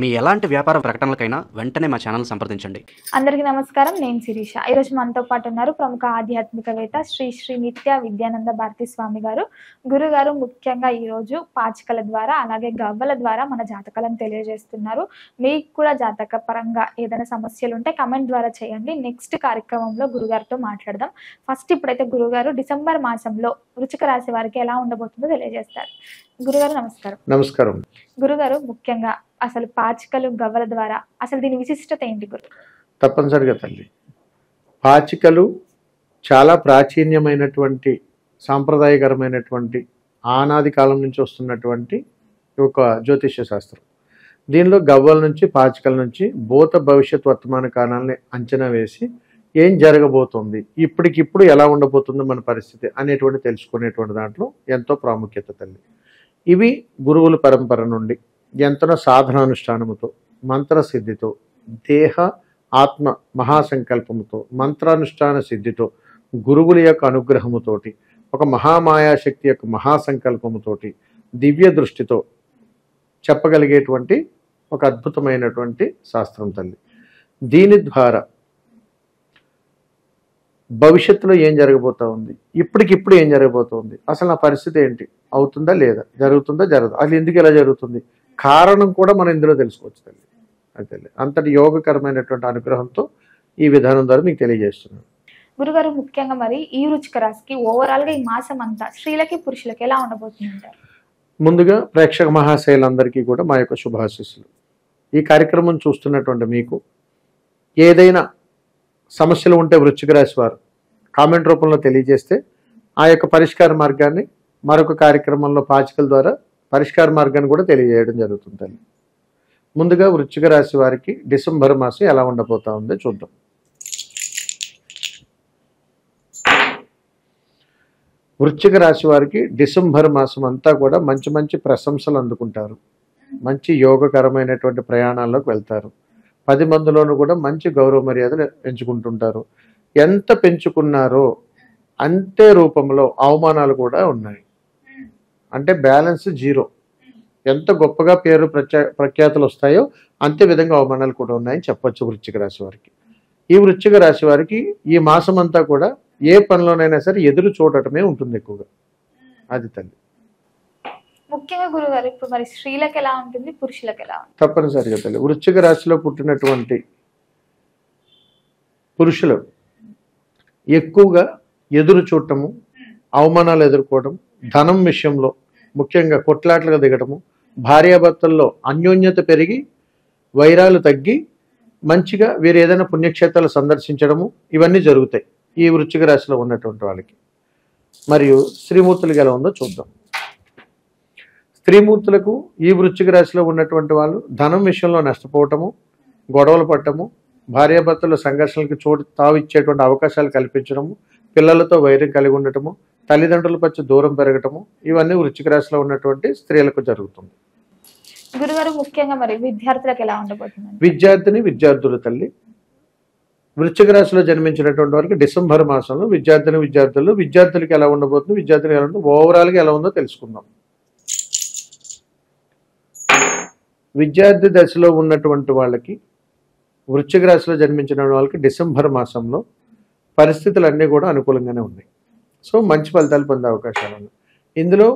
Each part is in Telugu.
మీ ఎలాంటి వ్యాపార ప్రకటనలకైనా వెంటనే మా ఛానల్ సంప్రదించండి. అందరికీ నమస్కారం. నేను శిరీష. ఈరోజు మనతో పాటు ఉన్నారు ప్రముఖ ఆధ్యాత్మికవేత్త శ్రీ నిత్య విద్యానంద భారతి స్వామి గారు. గురుగారు ముఖ్యంగా ఈరోజు పాచికల ద్వారా అలాగే గవ్వల ద్వారా మన జాతకాలను తెలియజేస్తున్నారు. మీకు కూడా జాతక పరంగా ఏదైనా సమస్యలు ఉంటే కమెంట్ ద్వారా చేయండి. నెక్స్ట్ కార్యక్రమంలో గురుగారితో మాట్లాడదాం. ఫస్ట్ ఇప్పుడైతే గురుగారు డిసెంబర్ మాసంలో వృశ్చిక రాశి వారికి ఎలా ఉండబోతుందో తెలియజేస్తారు. గురుగారు నమస్కారం. నమస్కారం. గురుగారు ముఖ్యంగా అసలు పాచికలు గవ్వల ద్వారా అసలు దీని విశిష్టత ఏంటి గురు? తప్పనిసరిగా తల్లి, పాచికలు చాలా ప్రాచీన్యమైనటువంటి సాంప్రదాయకరమైనటువంటి ఆనాది కాలం నుంచి వస్తున్నటువంటి ఒక జ్యోతిష్య శాస్త్రం. దీనిలో గవ్వల నుంచి పాచికల నుంచి భూత భవిష్యత్ వర్తమాన కాలాన్ని అంచనా వేసి ఏం జరగబోతుంది, ఇప్పటికిప్పుడు ఎలా ఉండబోతుందో మన పరిస్థితి అనేటువంటి తెలుసుకునేటువంటి దాంట్లో ఎంతో ప్రాముఖ్యత తల్లి. ఇవి గురువుల పరంపర నుండి ఎంతనో సాధనానుష్ఠానముతో, మంత్రసిద్ధితో, దేహ ఆత్మ మహాసంకల్పముతో, మంత్రానుష్ఠాన సిద్ధితో, గురువుల యొక్క అనుగ్రహముతోటి, ఒక మహామాయాశక్తి యొక్క మహాసంకల్పముతోటి, దివ్య దృష్టితో చెప్పగలిగేటువంటి ఒక అద్భుతమైనటువంటి శాస్త్రం తల్లి. దీని ద్వారా భవిష్యత్తులో ఏం జరగబోతా ఉంది, ఇప్పటికిప్పుడు ఏం జరగబోతుంది, అసలు నా పరిస్థితి ఏంటి, అవుతుందా లేదా, జరుగుతుందా జరగదు, అసలు ఎందుకు ఎలా జరుగుతుంది, కారణం కూడా మనం ఇందులో తెలుసుకోవచ్చు తల్లి. అయితే అంతటి యోగకరమైనటువంటి అనుగ్రహంతో ఈ విధానం ద్వారా మీకు తెలియజేస్తున్నాను. గురుగారు ముఖ్యంగా మరి ఈ వృశ్చిక రాశికి ఓవరాల్ గా ఈ మాసం అంతా స్త్రీలకి పురుషులకి ఎలా ఉండబోతుంది అంటారు? ముందుగా ప్రేక్షక మహాశైలందరికీ కూడా మా యొక్క శుభాశీస్సులు. ఈ కార్యక్రమం చూస్తున్నటువంటి మీకు ఏదైనా సమస్యలు ఉంటే వృశ్చిక రాశి వారు కామెంట్ రూపంలో తెలియజేస్తే ఆ యొక్క పరిష్కార మార్గాన్ని మరొక కార్యక్రమంలో పాచికల ద్వారా పరిష్కార మార్గాన్ని కూడా తెలియజేయడం జరుగుతుంది. ముందుగా వృశ్చిక రాశి వారికి డిసెంబర్ మాసం ఎలా ఉండబోతా ఉందో చూద్దాం. వృశ్చిక రాశి వారికి డిసెంబర్ మాసం అంతా కూడా మంచి మంచి ప్రశంసలు అందుకుంటారు. మంచి యోగకరమైనటువంటి ప్రయాణాల్లోకి వెళ్తారు. 10 మందిలోనూ కూడా మంచి గౌరవ మర్యాదలు పెంచుకుంటుంటారు. ఎంత పెంచుకున్నారో అంతే రూపంలో అవమానాలు కూడా ఉన్నాయి. అంటే బ్యాలెన్స్ జీరో. ఎంత గొప్పగా పేరు ప్రఖ్యాతులు వస్తాయో అంతే విధంగా అవమానాలు కూడా ఉన్నాయని చెప్పొచ్చు వృశ్చిక రాశి వారికి. ఈ వృశ్చిక రాశి వారికి ఈ మాసం అంతా కూడా ఏ పనిలోనైనా సరే ఎదురు చూడటమే ఉంటుంది ఎక్కువగా. అది తల్లి. ముఖ్యంగా గురుగారు ఇప్పుడు మరి స్త్రీలకు ఎలా ఉంటుంది, పురుషులకు ఎలా ఉంటుంది? తప్పనిసరిగా తల్లి, వృశ్చిక రాశిలో పుట్టినటువంటి పురుషులు ఎక్కువగా ఎదురు చూడటము, అవమానాలు ఎదుర్కోవడం, ధనం విషయంలో ముఖ్యంగా కొట్లాట్లుగా దిగటము, భార్యాభర్తల్లో అన్యోన్యత పెరిగి వైరాలు తగ్గి మంచిగా వీరు ఏదైనా పుణ్యక్షేత్రాలు సందర్శించడము ఇవన్నీ జరుగుతాయి ఈ వృశ్చిక రాశిలో ఉన్నటువంటి వాళ్ళకి. మరియు స్త్రీమూర్తులకు ఎలా ఉందో చూద్దాం. స్త్రీమూర్తులకు ఈ వృశ్చిక రాశిలో ఉన్నటువంటి వాళ్ళు ధనం విషయంలో నష్టపోవటము, గొడవలు పట్టము, భార్యాభర్తల సంఘర్షణలకు తావిచ్చేటువంటి అవకాశాలు కల్పించడము, పిల్లలతో వైరం కలిగి ఉండటము, తల్లిదండ్రుల పచ్చి దూరం పెరగటము ఇవన్నీ వృశ్చిక రాశిలో ఉన్నటువంటి స్త్రీలకు జరుగుతుంది. గురుగారు ముఖ్యంగా మరి విద్యార్థులకు ఎలా ఉండబోతుంది? విద్యార్థులు తల్లి, వృశ్చిక రాశిలో జన్మించినటువంటి వారికి డిసెంబర్ మాసంలో విద్యార్థులకి ఎలా ఉండబోతుంది, విద్యార్థులకు ఎలా ఉందో ఓవరాల్గా ఎలా ఉందో తెలుసుకుందాం. విద్యార్థి దశలో ఉన్నటువంటి వాళ్ళకి, వృశ్చిక రాశిలో జన్మించిన వాళ్ళకి డిసెంబర్ మాసంలో పరిస్థితులన్నీ కూడా అనుకూలంగానే ఉన్నాయి. సో మంచి ఫలితాలు పొందే అవకాశాలు ఉన్నాయి. ఇందులో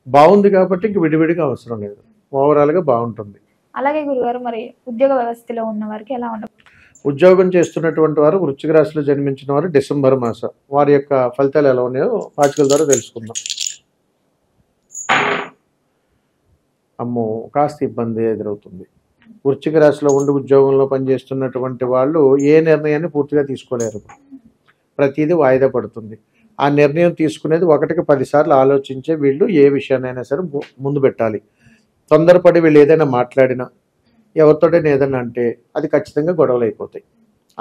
బాగుంది కాబట్టి ఇంక విడివిడిగా అవసరం లేదు, ఓవరాల్గా బాగుంటుంది. అలాగే గురుగారు మరి ఉద్యోగ వ్యవస్థలో ఉన్న వారికి ఎలా ఉండబోతుంది? ఉద్యోగం చేస్తున్నటువంటి వారు వృశ్చిక రాశిలో జన్మించిన వారు డిసెంబర్ మాసం వారి యొక్క ఫలితాలు ఎలా ఉన్నాయో పాచికల ద్వారా తెలుసుకుందాం. అమ్మో, కాస్త ఇబ్బంది ఎదురవుతుంది. వృశ్చిక రాశిలో ఉండి ఉద్యోగంలో పనిచేస్తున్నటువంటి వాళ్ళు ఏ నిర్ణయాన్ని పూర్తిగా తీసుకోలేరు. ప్రతిదీ వాయిదా పడుతుంది. ఆ నిర్ణయం తీసుకునేది 1కి 10 సార్లు ఆలోచించే వీళ్ళు ఏ విషయాన్నైనా సరే ముందు పెట్టాలి. తొందరపడి వీళ్ళు ఏదైనా మాట్లాడినా, ఎవరితోటైనా ఏదైనా అంటే అది ఖచ్చితంగా గొడవలు అయిపోతాయి.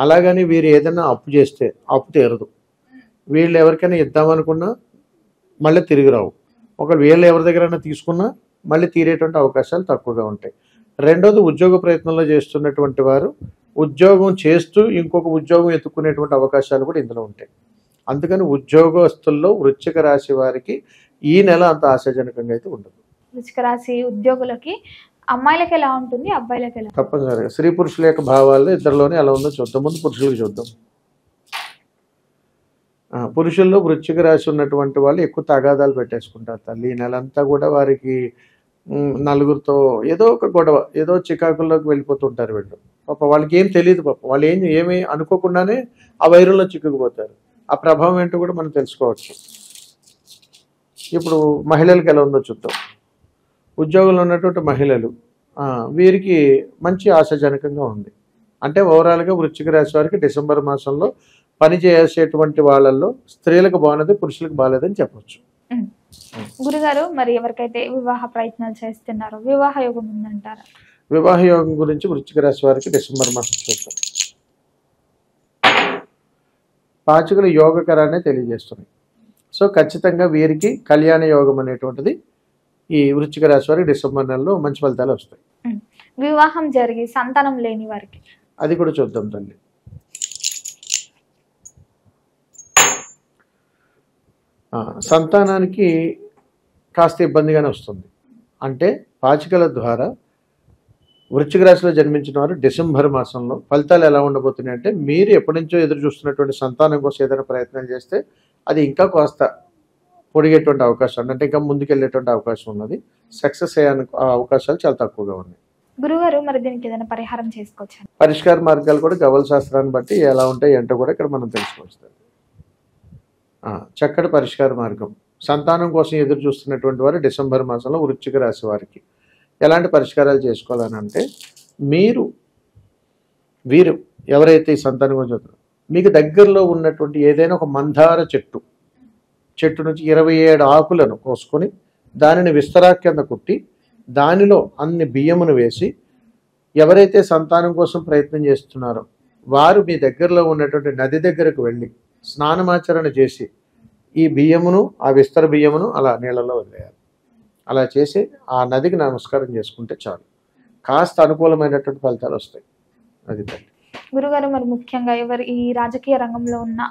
అలాగని వీరు ఏదైనా అప్పు చేస్తే అప్పు తీరదు. వీళ్ళు ఎవరికైనా ఇద్దామనుకున్నా మళ్ళీ తిరిగి రావు. ఒకవేళ వీళ్ళు ఎవరి దగ్గరైనా తీసుకున్నా మళ్ళీ తీరేటువంటి అవకాశాలు తక్కువగా ఉంటాయి. రెండోది, ఉద్యోగ ప్రయత్నంలో చేస్తున్నటువంటి వారు ఉద్యోగం చేస్తూ ఇంకొక ఉద్యోగం ఎత్తుకునేటువంటి అవకాశాలు కూడా ఇందులో ఉంటాయి. అందుకని ఉద్యోగస్తుల్లో వృశ్చిక రాశి వారికి ఈ నెల అంత ఆశాజనకంగా అయితే ఉండదు. వృశ్చిక రాశి ఉద్యోగులకి అమ్మాయిలకి ఎలా ఉంటుంది, అబ్బాయిలకి ఎలా? తప్పనిసరిగా స్త్రీ పురుషుల యొక్క భావాలు ఇద్దరిలోనే ఎలా ఉందో చూద్దాం. ముందు పురుషులకు చూద్దాం. పురుషుల్లో వృశ్చిక రాశి ఉన్నటువంటి వాళ్ళు ఎక్కువ తగాదాలు పెట్టేసుకుంటారు తల్లి. ఈ నెలంతా కూడా వారికి నలుగురితో ఏదో ఒక గొడవ, ఏదో చికాకుల్లోకి వెళ్ళిపోతుంటారు వీళ్ళు. పాప వాళ్ళకి ఏం తెలియదు. పాప వాళ్ళు ఏమీ అనుకోకుండానే ఆ వైరంలో చిక్కుకుపోతారు. ఆ ప్రభావం ఏంటో కూడా మనం తెలుసుకోవచ్చు. ఇప్పుడు మహిళలకు ఎలా ఉందో చూద్దాం. ఉద్యోగంలో ఉన్నటువంటి మహిళలు, వీరికి మంచి ఆశాజనకంగా ఉంది. అంటే ఓవరాల్గా వృశ్చిక రాశి వారికి డిసెంబర్ మాసంలో పని చేసేటువంటి వాళ్ళల్లో స్త్రీలకు బాగున్నది, పురుషులకు బాగాలేదని చెప్పవచ్చు. గురుగారు, మరి ఎవరికైతే వివాహ ప్రయత్నాలు చేస్తున్నారో వివాహ యోగం ఉందంటారా? వివాహ యోగం గురించి వృశ్చిక రాశి వారికి డిసెంబర్ మాసం చూద్దాం. పాచికలు యోగకరాన్ని తెలియజేస్తున్నాయి. సో ఖచ్చితంగా వీరికి కళ్యాణ యోగం అనేటువంటిది ఈ వృశ్చిక రాశి వారికి డిసెంబర్ నెలలో మంచి ఫలితాలు వస్తాయి. వివాహం జరిగి సంతానం లేని వారికి అది కూడా చూద్దాం తల్లి. సంతానానికి కాస్త ఇబ్బందిగానే వస్తుంది. అంటే పాచికల ద్వారా వృశ్చిక రాశిలో జన్మించిన వారు డిసెంబర్ మాసంలో ఫలితాలు ఎలా ఉండబోతున్నాయి అంటే, మీరు ఎప్పటి నుంచో ఎదురు చూస్తున్నటువంటి సంతానం కోసం ఏదైనా ప్రయత్నాలు చేస్తే అది ఇంకా కాస్త పొడిగేటువంటి అవకాశం, అంటే ఇంకా ముందుకెళ్ళేటువంటి అవకాశం ఉన్నది. సక్సెస్ అయ్యే అవకాశాలు చాలా తక్కువగా ఉన్నాయి. గురుగారు, మరి దీనికి ఏదైనా పరిహారం చేసుకోవచ్చు? పరిష్కార మార్గాలు కూడా గవల శాస్త్రాన్ని బట్టి ఎలా ఉంటాయి ఏంటో కూడా ఇక్కడ మనం తెలుసుకోవచ్చు. చక్కటి పరిష్కార మార్గం, సంతానం కోసం ఎదురు చూస్తున్నటువంటి వారు డిసెంబర్ మాసంలో వృశ్చిక రాశి వారికి ఎలాంటి పరిష్కారాలు చేసుకోవాలని అంటే, వీరు ఎవరైతే ఈ సంతానం కోసం చూస్తున్నారో మీకు దగ్గరలో ఉన్నటువంటి ఏదైనా ఒక మందార చెట్టు నుంచి 27 ఆకులను కోసుకొని దానిని విస్తరా కింద కుట్టి దానిలో అన్ని బియ్యమును వేసి, ఎవరైతే సంతానం కోసం ప్రయత్నం చేస్తున్నారో వారు మీ దగ్గరలో ఉన్నటువంటి నది దగ్గరకు వెళ్ళి స్నానమాచరణ చేసి ఈ బియ్యమును, ఆ విస్తర బియ్యమును అలా నీళ్ళలో వదిలేయాలి. అలా చేసి ఆ నదికి నమస్కారం చేసుకుంటే చాలు, కాస్త అనుకూలమైనటువంటి ఫలితాలు వస్తాయి. అది తల్లి. గురుగారు, మరి ముఖ్యంగా ఎవరు ఈ రాజకీయ రంగంలో ఉన్న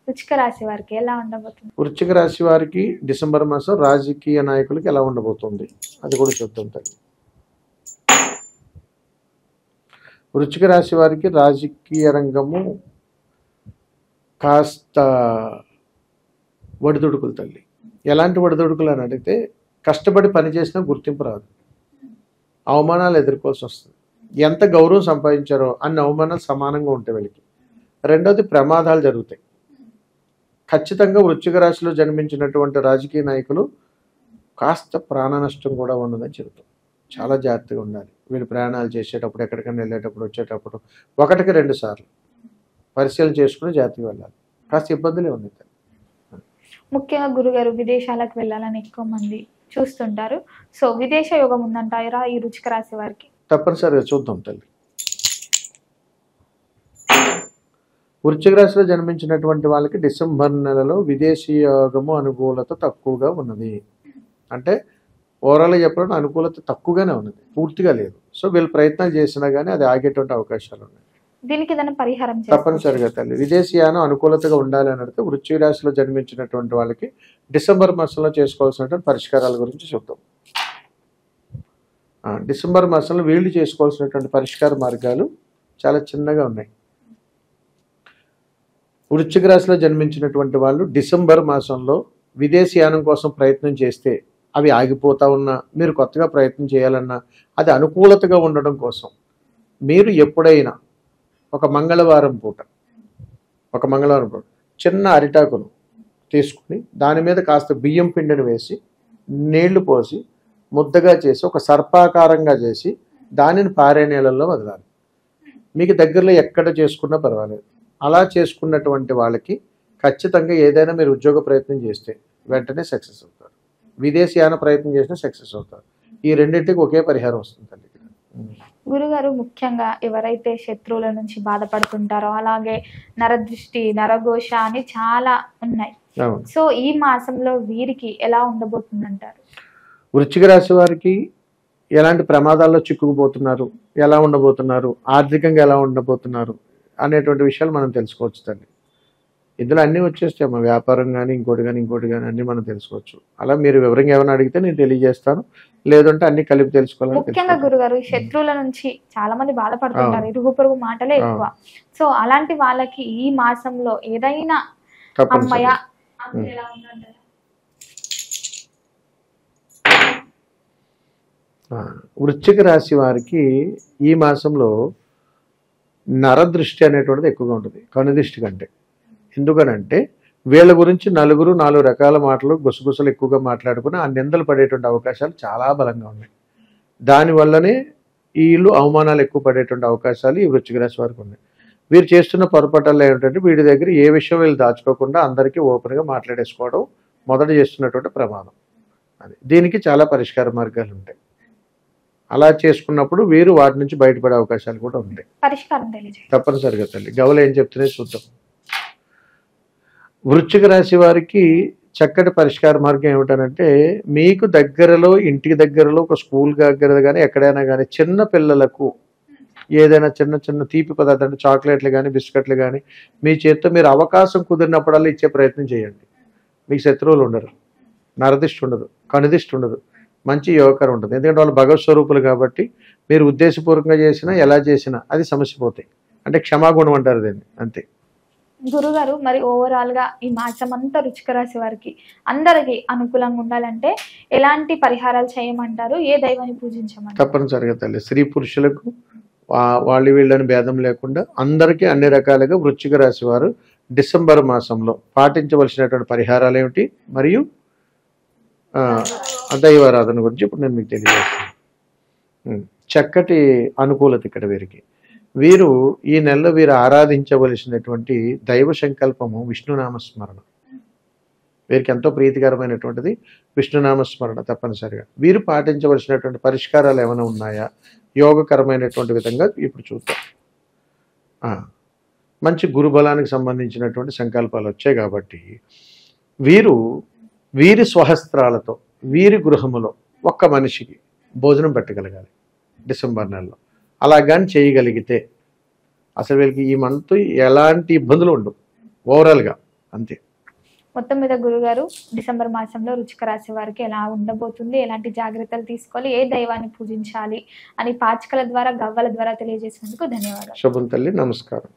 వృశ్చిక రాశి వారికి ఎలా ఉండబోతుంది? వృశ్చిక రాశి వారికి డిసెంబర్ మాసం రాజకీయ నాయకులకి ఎలా ఉండబోతుంది అది కూడా చెప్తాం తల్లి. వృశ్చిక రాశి వారికి రాజకీయ రంగము కాస్త ఒడిదుడుకులు తల్లి. ఎలాంటి ఒడిదుడుకులు అని అడిగితే, కష్టపడి పనిచేసినా గుర్తింపు రాదు, అవమానాలు ఎదుర్కోవాల్సి వస్తుంది. ఎంత గౌరవం సంపాదించారో అన్ని అవమానాలు సమానంగా ఉంటాయి వీళ్ళకి. రెండోది, ప్రమాదాలు జరుగుతాయి. ఖచ్చితంగా వృశ్చిక రాశిలో జన్మించినటువంటి రాజకీయ నాయకులు కాస్త ప్రాణ నష్టం కూడా ఉన్నదని చెబుతాం. చాలా జాగ్రత్తగా ఉండాలి. వీళ్ళు ప్రయాణాలు చేసేటప్పుడు, ఎక్కడికైనా వెళ్ళేటప్పుడు, వచ్చేటప్పుడు 1కి 2 సార్లు పరిశీలన చేసుకుని జాగ్రత్తగా వెళ్ళాలి. కాస్త ఇబ్బందులే ఉన్నాయి. ముఖ్యంగా గురుగారు, విదేశాలకు వెళ్ళాలని ఎక్కువ మంది చూస్తుంటారు. సో విదేశ యోగం ఉందంటారా ఈ వృశ్చిక రాశి వారికి? తప్పనిసరిగా చూద్దాం తల్లి. వృశ్చిక రాశిలో జన్మించినటువంటి వాళ్ళకి డిసెంబర్ నెలలో విదేశీ యోగము అనుకూలత తక్కువగా ఉన్నది. అంటే ఓవరాల్గా చెప్పడం అనుకూలత తక్కువగానే ఉన్నది, పూర్తిగా లేదు. సో వీళ్ళు ప్రయత్నాలు చేసినా కానీ అది ఆగేటువంటి అవకాశాలు ఉన్నాయి. దీనికి ఏదైనా పరిహారం తప్పనిసరిగా తల్లి. విదేశీయానం అనుకూలతగా ఉండాలి అని అడిగితే వృశ్చిక రాశిలో జన్మించినటువంటి వాళ్ళకి డిసెంబర్ మాసంలో చేసుకోవాల్సినటువంటి పరిష్కారాల గురించి చూద్దాం. డిసెంబర్ మాసంలో వీళ్ళు చేసుకోవాల్సినటువంటి పరిష్కార మార్గాలు చాలా చిన్నగా ఉన్నాయి. వృశ్చిక రాశిలో జన్మించినటువంటి వాళ్ళు డిసెంబర్ మాసంలో విదేశీయానం కోసం ప్రయత్నం చేస్తే అవి ఆగిపోతా ఉన్నా, మీరు కొత్తగా ప్రయత్నం చేయాలన్నా అది అనుకూలతగా ఉండడం కోసం మీరు ఎప్పుడైనా ఒక మంగళవారం పూట చిన్న అరిటాకును తీసుకుని దాని మీద కాస్త బియ్యం పిండిని వేసి నీళ్లు పోసి ముద్దగా చేసి ఒక సర్పాకారంగా చేసి దానిని పారే నీళ్ళల్లో వదలాలి. మీకు దగ్గరలో ఎక్కడ చేసుకున్నా పర్వాలేదు. అలా చేసుకున్నటువంటి వాళ్ళకి ఖచ్చితంగా ఏదైనా మీరు ఉద్యోగ ప్రయత్నం చేస్తే వెంటనే సక్సెస్ అవుతారు, విదేశీయాన ప్రయత్నం చేసినా సక్సెస్ అవుతారు. ఈ రెండింటికి ఒకే పరిహారం వస్తుంది. గురుగారు, ముఖ్యంగా ఎవరైతే శత్రువుల నుంచి బాధపడుతుంటారో, అలాగే నరదృష్టి, నరఘోష అని చాలా ఉన్నాయి. సో ఈ మాసంలో వీరికి ఎలా ఉండబోతుందంటారు? వృశ్చిక రాశి వారికి ఎలాంటి ప్రమాదాల్లో చిక్కుకుపోతున్నారు, ఎలా ఉండబోతున్నారు, ఆర్థికంగా ఎలా ఉండబోతున్నారు అనేటువంటి విషయాలు మనం తెలుసుకోవచ్చు తల్లి. ఇందులో అన్నీ వచ్చేస్తాయమ్మా, వ్యాపారం కానీ ఇంకోటి కానీ అన్నీ మనం తెలుసుకోవచ్చు. అలా మీరు వివరంగా ఏమైనా అడిగితే నేను తెలియజేస్తాను, లేదంటే అన్ని కలిపి తెలుసుకోవాలని ముఖ్యంగా తెలుసుకుంటాను. గురుగారు, ఈ శత్రువుల నుంచి చాలా మంది బాధపడుతుంటారు, ఇరుగు పొరుగు మాటలే ఎక్కువ. సో అలాంటి వాళ్ళకి ఈ మాసంలో ఏదైనా అమ్మయ్య తప్పనిసరిగా ఎలా ఉందంటారా? వృశ్చిక రాశి వారికి ఈ మాసంలో నరదృష్టి అనేటువంటిది ఎక్కువగా ఉంటుంది కనుదృష్టి కంటే. ఎందుకనంటే వీళ్ళ గురించి నలుగురు 4 రకాల మాటలు గుసగుసలు ఎక్కువగా మాట్లాడుకుని ఆ నిందలు పడేటువంటి అవకాశాలు చాలా బలంగా ఉన్నాయి. దానివల్లనే వీళ్ళు అవమానాలు ఎక్కువ పడేటువంటి అవకాశాలు ఈ వృశ్చిక రాశి వారికి ఉన్నాయి. వీరు చేస్తున్న పొరపాటాలు ఏమిటంటే వీడి దగ్గర ఏ విషయం వీళ్ళు దాచుకోకుండా అందరికీ ఓపెన్గా మాట్లాడేసుకోవడం మొదట చేస్తున్నటువంటి ప్రమాదం. అది దీనికి చాలా పరిష్కార మార్గాలు ఉంటాయి. అలా చేసుకున్నప్పుడు వీరు వాటి నుంచి బయటపడే అవకాశాలు కూడా ఉంటాయి. పరిష్కారం తెలియజేయండి. తప్పనిసరిగా తల్లి గవలు ఏం చెప్తున్నాయి చూద్దాం. వృశ్చిక రాశి వారికి చక్కటి పరిష్కార మార్గం ఏమిటనంటే, మీకు దగ్గరలో ఇంటికి దగ్గరలో ఒక స్కూల్ దగ్గర కానీ ఎక్కడైనా కానీ చిన్న పిల్లలకు ఏదైనా చిన్న చిన్న తీపి పదార్థం అంటే చాక్లెట్లు కానీ బిస్కెట్లు కానీ మీ చేత్తో మీరు అవకాశం కుదిరినప్పుడల్లా ఇచ్చే ప్రయత్నం చేయండి. మీకు శత్రువులు ఉండరు, నరదిష్టి ఉండదు, కనుదిష్టి ఉండదు, మంచి యోగకరం ఉంటుంది. ఎందుకంటే వాళ్ళు భగవత్ స్వరూపులు కాబట్టి మీరు ఉద్దేశపూర్వకంగా చేసినా ఎలా చేసినా అది సమస్య పోతాయి. అంటే క్షమాగుణం అంటారు దీన్ని, అంతే. గురుగారు, మరి ఓవరాల్ గా ఈ మాసం అంతా వృశ్చిక రాశి వారికి అందరికి అనుకూలంగా ఉండాలంటే ఎలాంటి పరిహారాలు చేయమంటారు? ఏ దైవాన్ని పూజించమంటారు? తప్పనిసరిగా తల్లి స్త్రీ పురుషులకు వాళ్ళు వీళ్ళని భేదం లేకుండా అందరికీ అన్ని రకాలుగా వృశ్చిక రాశి వారు డిసెంబర్ మాసంలో పాటించవలసినటువంటి పరిహారాలు ఏమిటి మరియు దైవారాధన గురించి ఇప్పుడు నేను మీకు తెలియజేస్తాను. చక్కటి అనుకూలత ఇక్కడ వీరికి. వీరు ఈ నెలలో వీరు ఆరాధించవలసినటువంటి దైవ సంకల్పము విష్ణునామస్మరణ. వీరికి ఎంతో ప్రీతికరమైనటువంటిది విష్ణునామస్మరణ తప్పనిసరిగా. వీరు పాటించవలసినటువంటి పరిష్కారాలు ఏమైనా ఉన్నాయా యోగకరమైనటువంటి విధంగా ఇప్పుడు చూద్దాం. మంచి గురుబలానికి సంబంధించినటువంటి సంకల్పాలు వచ్చాయి కాబట్టి వీరి స్వహస్త్రాలతో వీరి గృహములో ఒక్క మనిషికి భోజనం పెట్టగలగాలి డిసెంబర్ నెలలో. అలా కానీ చేయగలిగితే అసలు వీళ్ళకి ఈ మంత్ ఎలాంటి ఇబ్బందులు ఉండవు ఓవరాల్గా, అంతే. మొత్తం మీద గురుగారు, డిసెంబర్ మాసంలో వృశ్చిక రాశి వారికి ఎలా ఉండబోతుంది, ఎలాంటి జాగ్రత్తలు తీసుకోవాలి, ఏ దైవాన్ని పూజించాలి అని పాచికల ద్వారా గవ్వల ద్వారా తెలియజేసినందుకు ధన్యవాదాలు. శుభం తల్లి, నమస్కారం.